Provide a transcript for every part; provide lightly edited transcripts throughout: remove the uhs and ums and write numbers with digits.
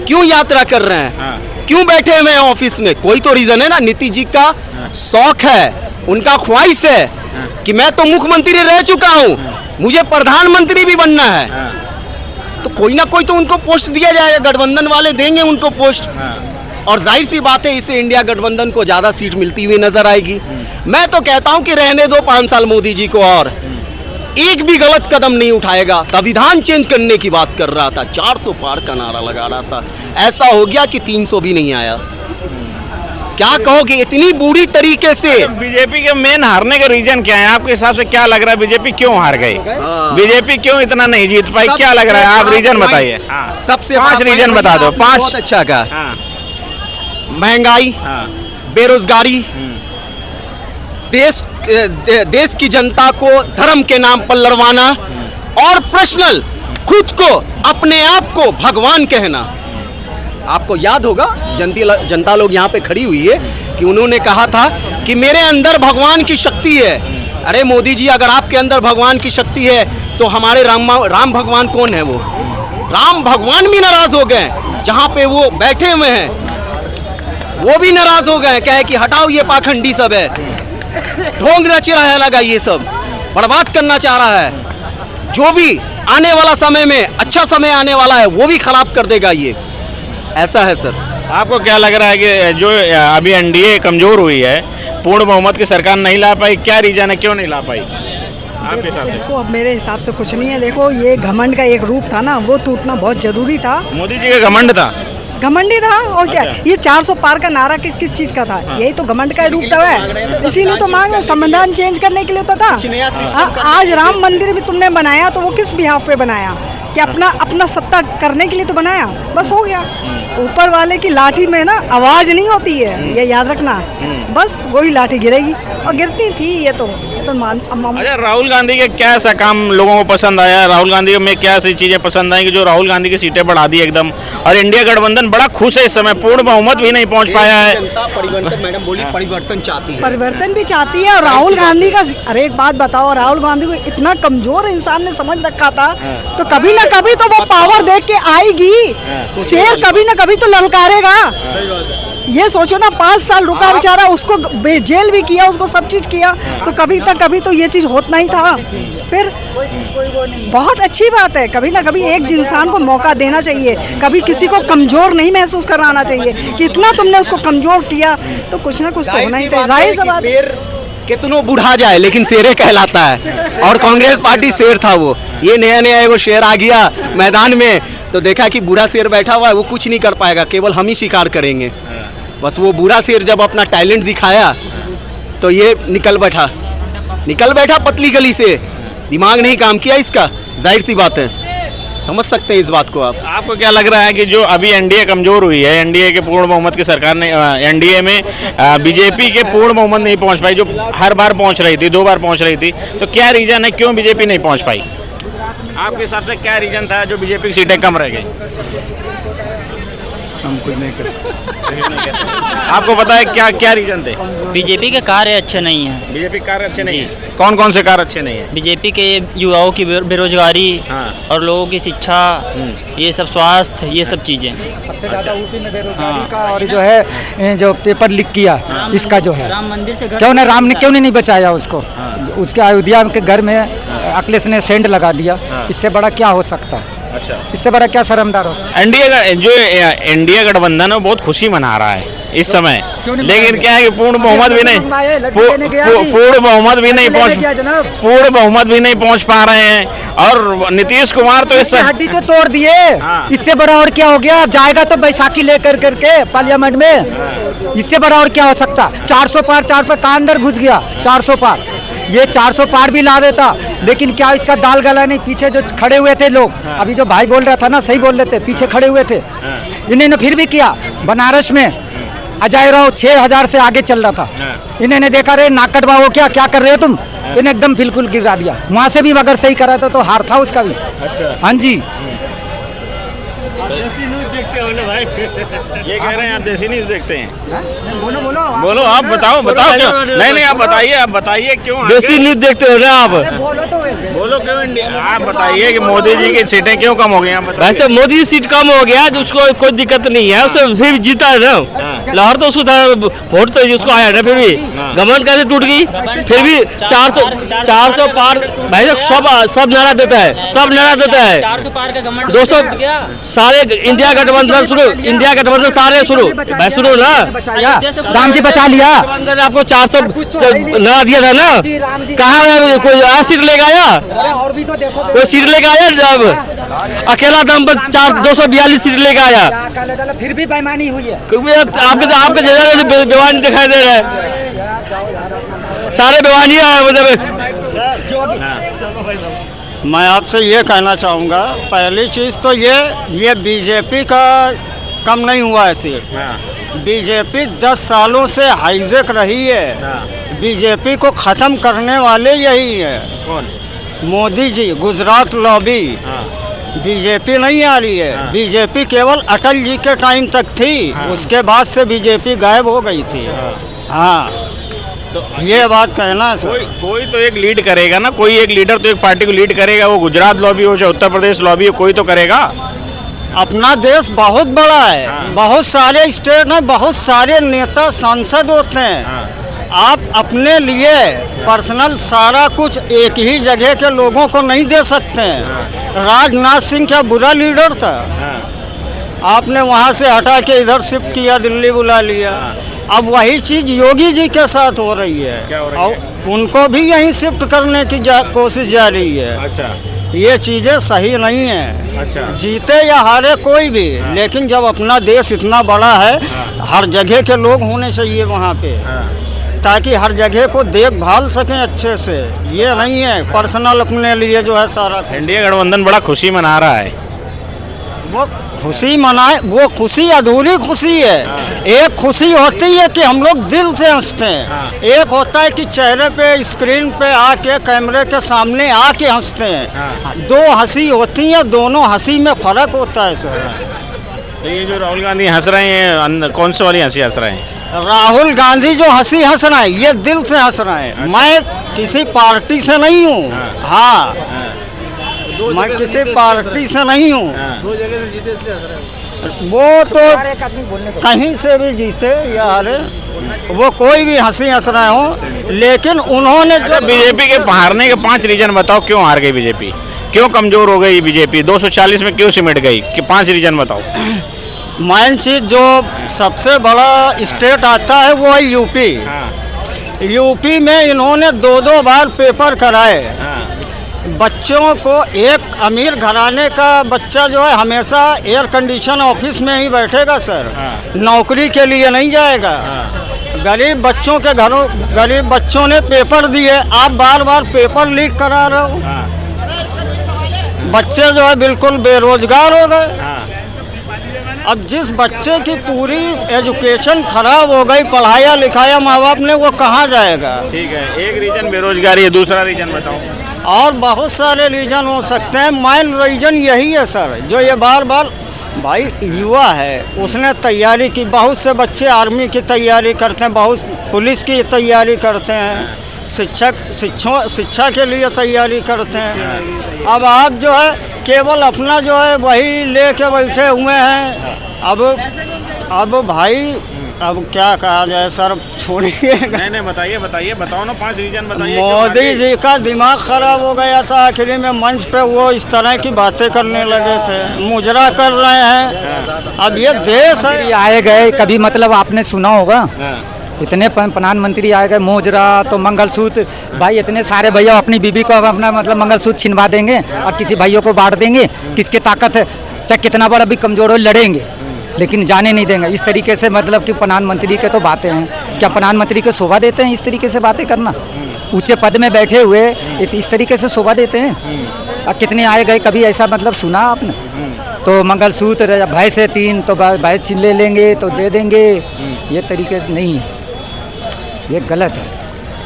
क्यों यात्रा कर रहे हैं, क्यों बैठे हुए हैं ऑफिस में? कोई तो रीजन है ना। नीतीश जी का शौक है, उनका ख्वाहिश है कि मैं तो मुख्यमंत्री रह चुका हूँ, मुझे प्रधानमंत्री भी बनना है, तो कोई ना कोई तो उनको पोस्ट दिया जाएगा, गठबंधन वाले देंगे उनको पोस्ट। और जाहिर सी बात है इससे इंडिया गठबंधन को ज्यादा सीट मिलती हुई नजर आएगी। मैं तो कहता हूं कि रहने दो 5 साल मोदी जी को, और एक भी गलत कदम नहीं उठाएगा। संविधान चेंज करने की बात कर रहा था, 400 पार का नारा लगा रहा था, ऐसा हो गया कि 300 भी नहीं आया। क्या कहोगे इतनी बुरी तरीके से? बीजेपी के मेन हारने का रीजन क्या है आपके हिसाब से? क्या लग रहा है बीजेपी क्यों हार गई? बीजेपी क्यों इतना नहीं जीत पाई? क्या लग रहा है? आप रीजन बताइए। सबसे 5 रीजन बता दो। 5 बहुत अच्छा का। महंगाई, बेरोजगारी, देश की जनता को धर्म के नाम पर लड़वाना, और पर्सनल खुद को अपने आप को भगवान कहना। आपको याद होगा जनता लोग यहाँ पे खड़ी हुई है कि उन्होंने कहा था कि मेरे अंदर भगवान की शक्ति है। अरे मोदी जी, अगर आपके अंदर भगवान की शक्ति है तो हमारे राम भगवान कौन है? वो राम भगवान भी नाराज हो गए, जहाँ पे वो बैठे हुए हैं वो भी नाराज हो गए, कहे कि हटाओ ये पाखंडी सब है, ढोंग रच रहा है, लगा ये सब बर्बाद करना चाह रहा है। जो भी आने वाला समय में अच्छा समय आने वाला है वो भी खराब कर देगा ये, ऐसा है सर। आपको क्या लग रहा है कि जो अभी एनडीए कमजोर हुई है, पूर्ण बहुमत की सरकार नहीं ला पाई, क्या रीजन है, क्यों नहीं ला पाई आपके हिसाब से? देखो, अब मेरे हिसाब से कुछ नहीं है। देखो, ये घमंड का एक रूप था ना, वो टूटना बहुत जरूरी था। मोदी जी का घमंड था, घमंडी था, और क्या? ये 400 पार का नारा किस चीज का था? यही तो घमंड का रूप था, इसीलिए तो मांग संविधान चेंज करने के लिए तो था। आज राम मंदिर भी तुमने बनाया तो वो किस बिहाफ पे बनाया? कि अपना सत्ता करने के लिए तो बनाया, बस हो गया। ऊपर वाले की लाठी में ना आवाज नहीं होती है, ये याद रखना। बस वही लाठी गिरेगी, और गिरती थी ये तो अच्छा, राहुल गांधी के क्या ऐसा काम लोगों को पसंद आया? राहुल गांधी में क्या ऐसी चीजें पसंद आई कि जो राहुल गांधी की सीटें बढ़ा दी एकदम, और इंडिया गठबंधन बड़ा खुश है इस समय, पूर्ण बहुमत भी नहीं पहुंच पाया है। परिवर्तन, मैडम बोली परिवर्तन चाहती है, परिवर्तन भी चाहती है। और राहुल गांधी का, अरे एक बात बताओ, राहुल गांधी को इतना कमजोर इंसान ने समझ रखा था, तो कभी ना कभी तो वो पावर देख के आएगी। शेर कभी ना कभी तो ललकारेगा। ये सोचो ना, 5 साल रुका बेचारा, उसको जेल भी किया, उसको सब चीज किया, तो कभी तो ये चीज होता नहीं था। फिर बहुत अच्छी बात है, कभी ना कभी एक इंसान को मौका देना चाहिए, कभी किसी को कमजोर नहीं महसूस कराना चाहिए कि इतना तुमने उसको कमजोर किया, तो कुछ ना कुछ होना ही था। जाहिर सी बात है, कितनों बुढ़ा जाए लेकिन शेरे कहलाता है, और कांग्रेस पार्टी शेर था वो। ये नया वो शेर आ गया मैदान में, तो देखा कि बूढ़ा शेर बैठा हुआ है, वो कुछ नहीं कर पाएगा, केवल हम ही शिकार करेंगे। बस वो बूढ़ा शेर जब अपना टैलेंट दिखाया तो ये निकल बैठा पतली गली से, दिमाग नहीं काम किया इसका। जाहिर सी बात है, समझ सकते हैं इस बात को आप। आपको क्या लग रहा है कि जो अभी एनडीए कमजोर हुई है, एनडीए के पूर्ण बहुमत की सरकार ने, एनडीए में बीजेपी के पूर्ण बहुमत नहीं पहुंच पाई, जो हर बार पहुंच रही थी, 2 बार पहुंच रही थी, तो क्या रीजन है, क्यों बीजेपी नहीं पहुंच पाई? आपके हिसाब से क्या रीजन था जो बीजेपी की सीटें कम रह गई? हम कुछ नहीं कर सकते। आपको पता है क्या रीजन थे? बीजेपी के कार्य अच्छे नहीं हैं। बीजेपी कार्य अच्छे नहीं है? कौन कौन से कार्य अच्छे नहीं है? बीजेपी के युवाओं की बेरोजगारी, और लोगों की शिक्षा, ये सब, स्वास्थ्य, ये सब चीजें सबसे ज़्यादा यूपी में बेरोजगारी का, और जो है जो पेपर लीक किया इसका जो है, राम मंदिर से क्यों नहीं बचाया उसको? उसके अयोध्या के घर में अखिलेश ने सेंड लगा दिया, इससे बड़ा क्या हो सकता है? अच्छा, इससे बड़ा क्या शर्मदार हो सकता है? एनडीए गठबंधन है बहुत खुशी मना रहा है इस समय, लेकिन क्या है कि पूर्ण बहुमत भी नहीं पहुंच पा रहे हैं। और नीतीश कुमार तो इस हड्डी तो तोड़ दिए, इससे बड़ा और क्या हो गया? अब जाएगा तो बैसाखी लेकर करके पार्लियामेंट में, इससे बड़ा और क्या हो सकता? 400 पार कहाँ अंदर घुस गया? 400 पार, ये 400 पार भी ला देता, लेकिन क्या इसका दाल गला नहीं? पीछे जो खड़े हुए थे लोग, अभी जो भाई बोल रहा था ना, सही बोल रहे थे, पीछे खड़े हुए थे, इन्होंने फिर भी किया। बनारस में अजय राव 6000 से आगे चल रहा था, इन्होंने देखा, रे नाक कटवाओ, क्या कर रहे हो तुम? इन्हें एकदम बिल्कुल गिरा दिया। वहां से भी अगर सही करा था तो हार था उसका भी। अच्छा, हाँ जी। ये कह रहे हैं आप देसी न्यूज़ देखते हैं। बोलो बोलो बोलो आप बताओ क्यों। नहीं आप बताइए क्यों आगे? देसी न्यूज देखते हो ना आप? बोलो तो बोलो क्यों इंडिया। आप बताइए कि मोदी जी की सीटें क्यों कम हो गई? आप बताइए। वैसे मोदी जी सीट कम हो गया तो उसको कोई दिक्कत नहीं है, उसे फिर जीता है ना। लाहौर तो उसको वोट तो उसको आया ना, फिर भी गवर्नमेंट कैसे टूट गई? फिर भी 400 पार भाई सब नारा देता है, सब नारा देता है। 400 पार का गवर्नमेंट 200 सारे इंडिया गठबंधन शुरू, इंडिया गठबंधन सारे शुरू भाई शुरू ना। राम जी बचा लिया। गठबंधन आपको 400 नारा दिया था ना, कहाँ कोई सीट लेके आया? और भी तो देखो कोई सीट लेके आया? जब अकेला दम पर 242 सीट लेके आया, फिर भी बेईमानी हुई है। क्योंकि आपके जगह बेवानी दिखाई दे रहा है, सारे बेवानी है मतलब। मैं आपसे ये कहना चाहूँगा, पहली चीज़ तो ये बीजेपी का कम नहीं हुआ है सीट। बीजेपी 10 सालों से हाईजेक रही है। बीजेपी को ख़त्म करने वाले यही है। कौन? मोदी जी, गुजरात लॉबी। बीजेपी नहीं आ रही है। बीजेपी केवल अटल जी के टाइम तक थी, उसके बाद से बीजेपी गायब हो गई थी। हाँ, तो ये बात कहना है सर। कोई तो एक लीड करेगा ना, कोई एक लीडर तो एक पार्टी को लीड करेगा। वो गुजरात लॉबी हो चाहे उत्तर प्रदेश लॉबी हो, कोई तो करेगा। अपना देश बहुत बड़ा है, बहुत सारे स्टेट हैं, बहुत सारे नेता सांसद होते हैं। आप अपने लिए पर्सनल सारा कुछ एक ही जगह के लोगों को नहीं दे सकते हैं। राजनाथ सिंह क्या बुरा लीडर था? आपने वहाँ से हटा के इधर शिफ्ट किया, दिल्ली बुला लिया। अब वही चीज़ योगी जी के साथ हो रही है। क्या हो रही है? और उनको भी यहीं शिफ्ट करने की कोशिश जारी है। अच्छा, ये चीज़ें सही नहीं है। अच्छा। जीते या हारे कोई भी, लेकिन जब अपना देश इतना बड़ा है, हर जगह के लोग होने चाहिए वहाँ पे, ताकि हर जगह को देखभाल सकें अच्छे से। ये नहीं है पर्सनल अपने लिए जो है सारा। इंडिया गठबंधन बड़ा खुशी मना रहा है। वो खुशी मनाए, वो खुशी अधूरी खुशी है। एक खुशी होती है कि हम लोग दिल से हंसते हैं, एक होता है कि चेहरे पे स्क्रीन पे आके कैमरे के सामने आके हंसते हैं। दो हंसी होती है, दोनों हंसी में फर्क होता है सर। तो ये जो राहुल गांधी हंस रहे हैं, कौन सी वाली हंसी हंस रहे हैं? राहुल गांधी जो हंसी हंस रहे हैं, ये दिल से हंस रहे हैं। मैं किसी पार्टी से नहीं हूँ। हाँ, मैं किसी पार्टी से नहीं हूँ। वो तो कहीं से भी जीते या हारे, वो कोई भी हंसी हंस रहे हो, लेकिन उन्होंने जो बीजेपी के हारने के 5 रीजन बताओ, क्यों हार गई बीजेपी? क्यों कमजोर हो गई बीजेपी? 240 में क्यों सिमट गई? कि 5 रीजन बताओ। मेन चीज जो सबसे बड़ा स्टेट आता है वो है यूपी। यूपी में इन्होंने 2-2 बार पेपर कराए। बच्चों को, एक अमीर घराने का बच्चा जो है हमेशा एयर कंडीशन ऑफिस में ही बैठेगा सर, नौकरी के लिए नहीं जाएगा। गरीब बच्चों के घरों, गरीब बच्चों ने पेपर दिए, आप बार बार पेपर लीक करा रहे हो। बच्चे जो है बिल्कुल बेरोजगार हो गए। अब जिस बच्चे की पूरी एजुकेशन खराब हो गई, पढ़ाया लिखाया माँ बाप ने, वो कहाँ जाएगा? ठीक है, एक रीजन बेरोजगारी है, दूसरा रीजन बताओ। और बहुत सारे रीजन हो सकते हैं। मेन रीजन यही है सर, जो ये बार बार, भाई युवा है, उसने तैयारी की, बहुत से बच्चे आर्मी की तैयारी करते हैं, बहुत पुलिस की तैयारी करते हैं, शिक्षा के लिए तैयारी करते हैं। अब आप जो है केवल अपना जो है वही लेके बैठे हुए हैं। अब भाई, अब क्या कहा जाए सर, छोड़िए। नहीं बताओ ना, 5 रीजन बताइए। मोदी जी का दिमाग खराब हो गया था, आखिरी में मंच पे वो इस तरह की बातें करने लगे थे, मुजरा कर रहे हैं। अब ये देश है। आए गए कभी, मतलब आपने सुना होगा, इतने प्रधानमंत्री आए गए, मोजरा तो मंगलसूत्र, भाई इतने सारे भैया अपनी बीबी को अपना मतलब मंगलसूत्र छिनवा देंगे और किसी भाइयों को बांट देंगे। किसकी ताकत है, चाहे कितना बड़ा भी कमजोर हो, लड़ेंगे, लेकिन जाने नहीं देंगे। इस तरीके से मतलब कि प्रधानमंत्री के तो बातें हैं, क्या प्रधानमंत्री को शोभा देते हैं इस तरीके से बातें करना? ऊंचे पद में बैठे हुए इस तरीके से शोभा देते हैं? और कितने आए गए, कभी ऐसा मतलब सुना आपने? तो मंगलसूत्र भाई से 3 तो भाई ले लेंगे तो दे देंगे, ये तरीके से नहीं है, ये गलत है।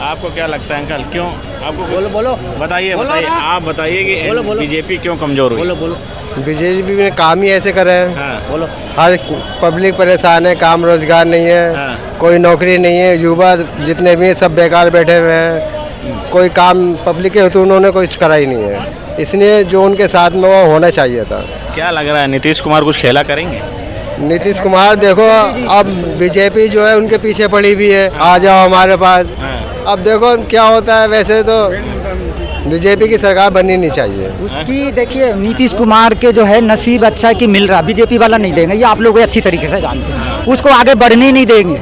आपको क्या लगता है अंकल, क्यों आपको बोलो बताइए आप बताइए कि बीजेपी क्यों कमजोर हुई? बीजेपी में काम ही ऐसे कर रहे हैं। हाँ, हर पब्लिक परेशान है, काम रोजगार नहीं है, हाँ। कोई नौकरी नहीं है, युवा जितने भी हैं सब बेकार बैठे हुए हैं, कोई काम पब्लिक के तो उन्होंने कुछ करा ही नहीं है, इसलिए जो उनके साथ में वो होना चाहिए था। क्या लग रहा है नीतीश कुमार कुछ खेला करेंगे? नीतीश कुमार देखो अब बीजेपी जो है उनके पीछे पड़ी हुई है, आ जाओ हमारे पास। अब देखो क्या होता है, वैसे तो बीजेपी की सरकार बननी नहीं चाहिए। उसकी देखिए नीतीश कुमार के जो है नसीब अच्छा है कि मिल रहा, बीजेपी वाला नहीं देंगे, ये आप लोग अच्छी तरीके से जानते हैं, उसको आगे बढ़ने ही नहीं देंगे।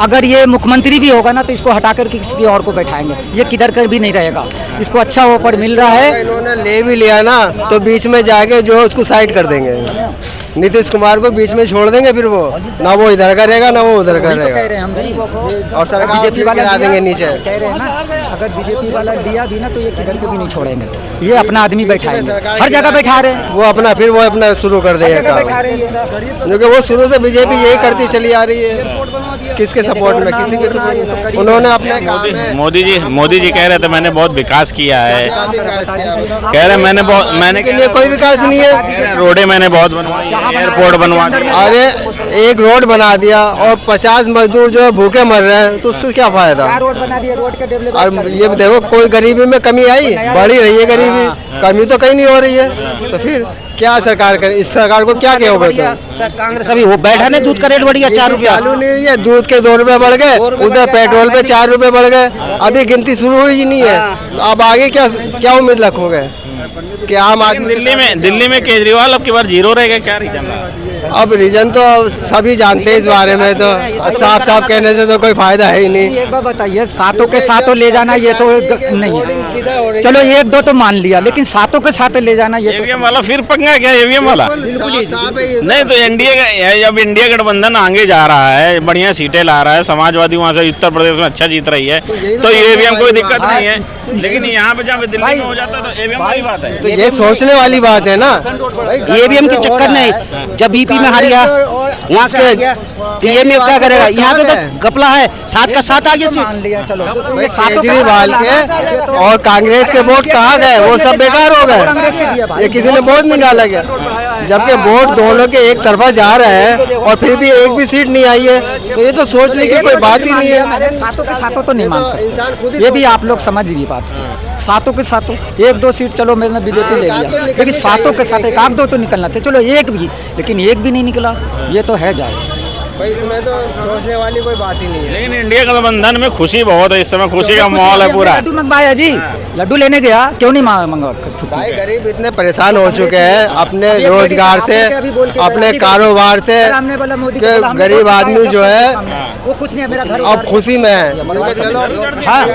अगर ये मुख्यमंत्री भी होगा ना तो इसको हटा कर किसी और को बैठाएंगे, ये किधर कर भी नहीं रहेगा, इसको अच्छा ऑफर मिल रहा है। इन्होंने ले भी लिया ना तो बीच में जाके जो उसको साइड कर देंगे, नीतीश कुमार को बीच में छोड़ देंगे, फिर वो ना वो इधर का रहेगा ना वो उधर का रहेगा, और सरकार बीजेपी वाला गिरा देंगे नीचे। कह रहे हैं ना, अगर बीजेपी वाला लिया भी ना तो ये किधर को भी नहीं छोड़ेंगे, ये अपना आदमी बैठाएंगे, हर जगह बैठा रहे हैं, वो अपना शुरू कर देंगे काम, क्योंकि वो शुरू से बीजेपी यही करती चली आ रही है। किसके सपोर्ट में, किसी के सपोर्ट, उन्होंने अपने काम में। मोदी जी कह रहे थे मैंने बहुत विकास किया है, कह रहे मैंने के लिए कोई विकास नहीं है, रोडें मैंने बहुत बनवाई, एयरपोर्ट बनवा दिया। अरे एक रोड बना दिया और 50 मजदूर जो है भूखे मर रहे हैं, तो उससे क्या फायदा? रोड बना दिया, रोड के डेवलप। और ये देखो कोई गरीबी में कमी आई, बढ़ी रही है गरीबी, कमी तो कहीं नहीं हो रही है, तो फिर क्या सरकार करे? इस सरकार को क्या कहोगे? तो कांग्रेस अभी वो बैठा नहीं, दूध का रेट बढ़ गया 4 रुपया, चालू नहीं है, दूध के 2 रुपए बढ़ गए, उधर पेट्रोल पे 4 रुपए बढ़ गए, अभी गिनती शुरू हुई नहीं है, तो अब आगे क्या उम्मीद रखोगे कि आम आदमी? दिल्ली में केजरीवाल अब की बार 0 रहेगा, क्या रीजन? अब रीजन तो सभी जानते हैं इस बारे में, तो साफ साफ कहने से तो कोई फायदा है ही नहीं। एक बार बताइए, सातों के सातों ले जाना ये तो नहीं है, चलो 1-2 तो मान लिया, लेकिन सातों के साथ ले जाना ये ईवीएम वाला फिर पंगा क्या? ईवीएम वाला नहीं तो जब इंडिया गठबंधन आगे जा रहा है, बढ़िया सीटें ला रहा है, समाजवादी वहाँ से उत्तर प्रदेश में अच्छा जीत रही है, तो ईवीएम कोई दिक्कत नहीं है, लेकिन यहाँ पे जहाँ दिल्ली में हो जाता है तो ईवीएम वाली बात है। तो ये सोचने वाली बात है ना, ईवीएम के चक्कर नहीं, जब बीपी में हार गया वहाँ से पीएम में क्या करेगा, यहाँ पे तो गपला है, 7 का 7 आगे मान लिया। चलो केजरीवाल के और कांग्रेस के वोट कहाँ गए? वो सब बेकार हो गए, ये किसी ने वोट नहीं डाला गया, जबकि वोट दोनों के एक तरफा जा रहे हैं और फिर भी एक भी सीट नहीं आई है, तो ये तो सोचने की कोई बात ही नहीं है। सातों के सातों तो नहीं मान सकते, ये भी आप लोग समझ लीजिए बात, सातों के सातों 1-2 सीट चलो मैंने बीजेपी ले लिया, लेकिन सातों के साथ 1-2 तो निकलना चाहिए, चलो एक भी, लेकिन एक भी नहीं निकला, ये तो है जाए भाई, इसमें तो सोचने वाली कोई बात ही नहीं है। लेकिन इंडिया गठबंधन में खुशी बहुत है, इस समय खुशी का माहौल है पूरा। लड्डू मंगवाया जी, लड्डू लेने गया, क्यों नहीं मंगवा? भाई गरीब इतने परेशान हो चुके हैं अपने रोजगार से, अपने कारोबार से, कि गरीब आदमी जो है वो कुछ नहीं, मेरा घर अब खुशी में है। चलो हाँ,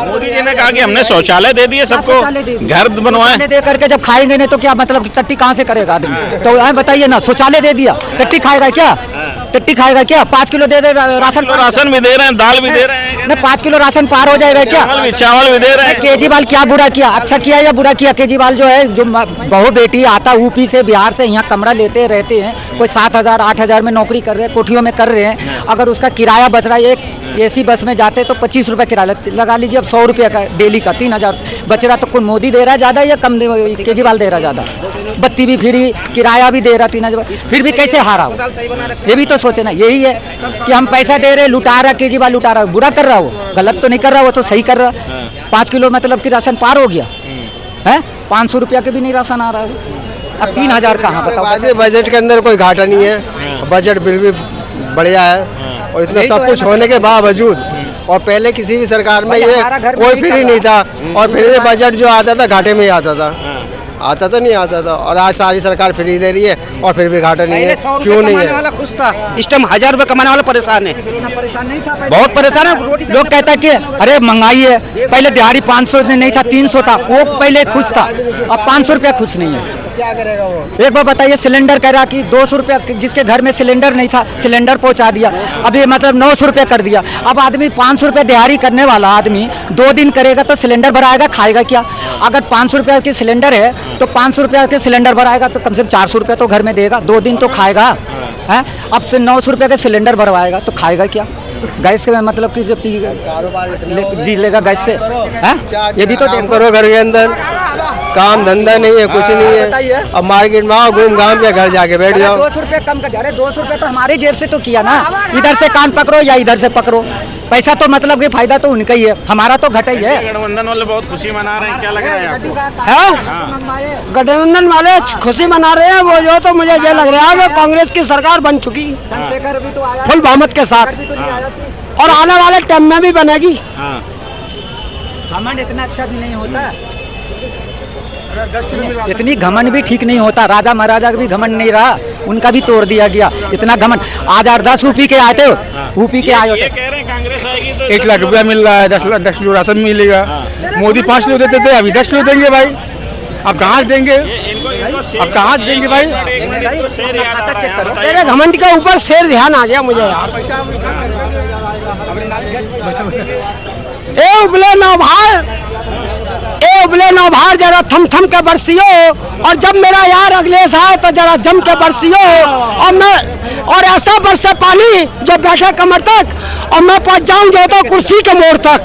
मोदी जी ने कहा कि हमने शौचालय दे दिए सबको, घर बनवाए, दे करके जब खाएंगे नहीं तो क्या मतलब, टट्टी कहाँ से करेगा आदमी? तो बताइए ना, शौचालय दे दिया, टट्टी खाएगा क्या? टट्टी खाएगा क्या? 5 किलो दे राशन भी दे रहे हैं, दाल भी दे रहे हैं ना, 5 किलो राशन पार हो जाएगा क्या? चावल भी दे रहे हैं। केजरीवाल क्या बुरा किया, अच्छा किया या बुरा किया? केजरीवाल जो है, जो बहू बेटी आता यूपी से बिहार से, यहाँ कमरा लेते रहते हैं, कोई 7,000-8,000 में नौकरी कर रहे हैं, कोठियों में कर रहे हैं, अगर उसका किराया बच रहा है, एक एसी बस में जाते तो 25 रुपये किराया लगा लीजिए, अब 100 रुपये का डेली का 3,000 बच रहा, तो कौन मोदी दे रहा है ज़्यादा या कम? केजरीवाल दे रहा ज़्यादा, बत्ती भी फ्री, किराया भी दे रहा 3,000, फिर भी कैसे हारा? ये भी तो सोचे ना, यही है कि हम पैसा दे रहे, लुटा रहा, केजरीवाल लुटा रहा, बुरा कर रहा, वो गलत तो नहीं कर रहा, वो तो सही कर रहा। 5 किलो मतलब कि राशन पार हो गया है, 500 रुपया के भी नहीं राशन आ रहा है, अब 3,000 कहाँ बताओ? बजट के अंदर कोई घाटा नहीं है, बजट बिल भी बढ़िया है, और इतना सब कुछ होने के बावजूद, और पहले किसी भी सरकार में ये कोई फ्री नहीं था, और फिर भी बजट जो आता था घाटे में ही आता था, नहीं आता था, और आज सारी सरकार फ्री दे रही है और फिर भी घाटा नहीं है, क्यों नहीं है? खुश था, इस टाइम 1,000 रुपए कमाने वाला परेशान है, परेशान नहीं था, बहुत परेशान है। लोग कहता है कि अरे महंगाई है, पहले दिहाड़ी 500 नहीं था, 300 था, वो पहले खुश था, अब 500 रुपया खुश नहीं है। क्या करेगा वो? एक बार बताइए, सिलेंडर कह रहा कि 200 रुपया, जिसके घर में सिलेंडर नहीं था सिलेंडर पहुंचा दिया, अभी मतलब 900 रुपया कर दिया, अब आदमी 500 रुपया दिहाड़ी करने वाला आदमी 2 दिन करेगा तो सिलेंडर भराएगा, खाएगा क्या? अगर 500 रुपया की सिलेंडर है तो 500 रुपया के सिलेंडर भराएगा तो कम से कम 400 रुपया तो घर में देगा, 2 दिन तो खाएगा है। अब से 900 रुपये का सिलेंडर भरवाएगा तो खाएगा क्या? गैस के मतलब कि जो जी लेगा गैस से है? ये भी तो काम करो घर के अंदर, काम धंधा नहीं है, कुछ नहीं है। अब मार्केट में आओ, घूम घाम के घर जाके बैठ जाओ। 200 रुपये कम कर, अरे 200 रुपये तो हमारी जेब से तो किया ना, इधर से कान पकड़ो या इधर से पकड़ो, पैसा तो मतलब कि फायदा तो उनका ही है, हमारा तो घटा ही है। गठबंधन वाले बहुत खुशी मना रहे हैं, क्या लग रहा है आपको? गठबंधन वाले खुशी मना रहे हैं, वो जो तो मुझे ये लग रहा है वो कांग्रेस की सरकार बन चुकी चंद्रशेखर भी तो आया, फुल बहुमत के साथ, और आने वाले टाइम में भी बनेगी। घमंड इतना अच्छा भी नहीं होता, इतनी घमंड भी ठीक नहीं होता। राजा महाराजा का भी घमंड नहीं रहा, उनका भी तोड़ दिया गया। इतना घमंड, आज 8-10 ऊपी के आए थे, ऊपी के आए ये कह रहे हैं कांग्रेस आएगी तो 1 लाख रुपया मिल रहा है, 10 किलो राशन मिलेगा। मोदी 5 किलो देते थे, अभी 10 किलो देंगे भाई, अब कहाँ से देंगे, अब कहाँ से देंगे भाई? तेरे घमंड के ऊपर शेर ध्यान आ गया मुझे यार। ए उबले नौभार जरा थम थम के बरसियो, और जब मेरा यार अगले से आए तो जरा जम के बरसियो, और ऐसा बरसे पानी जो बैठे कमर तक, और मैं पहुंच जाऊंगे तो कुर्सी के मोड़ तक।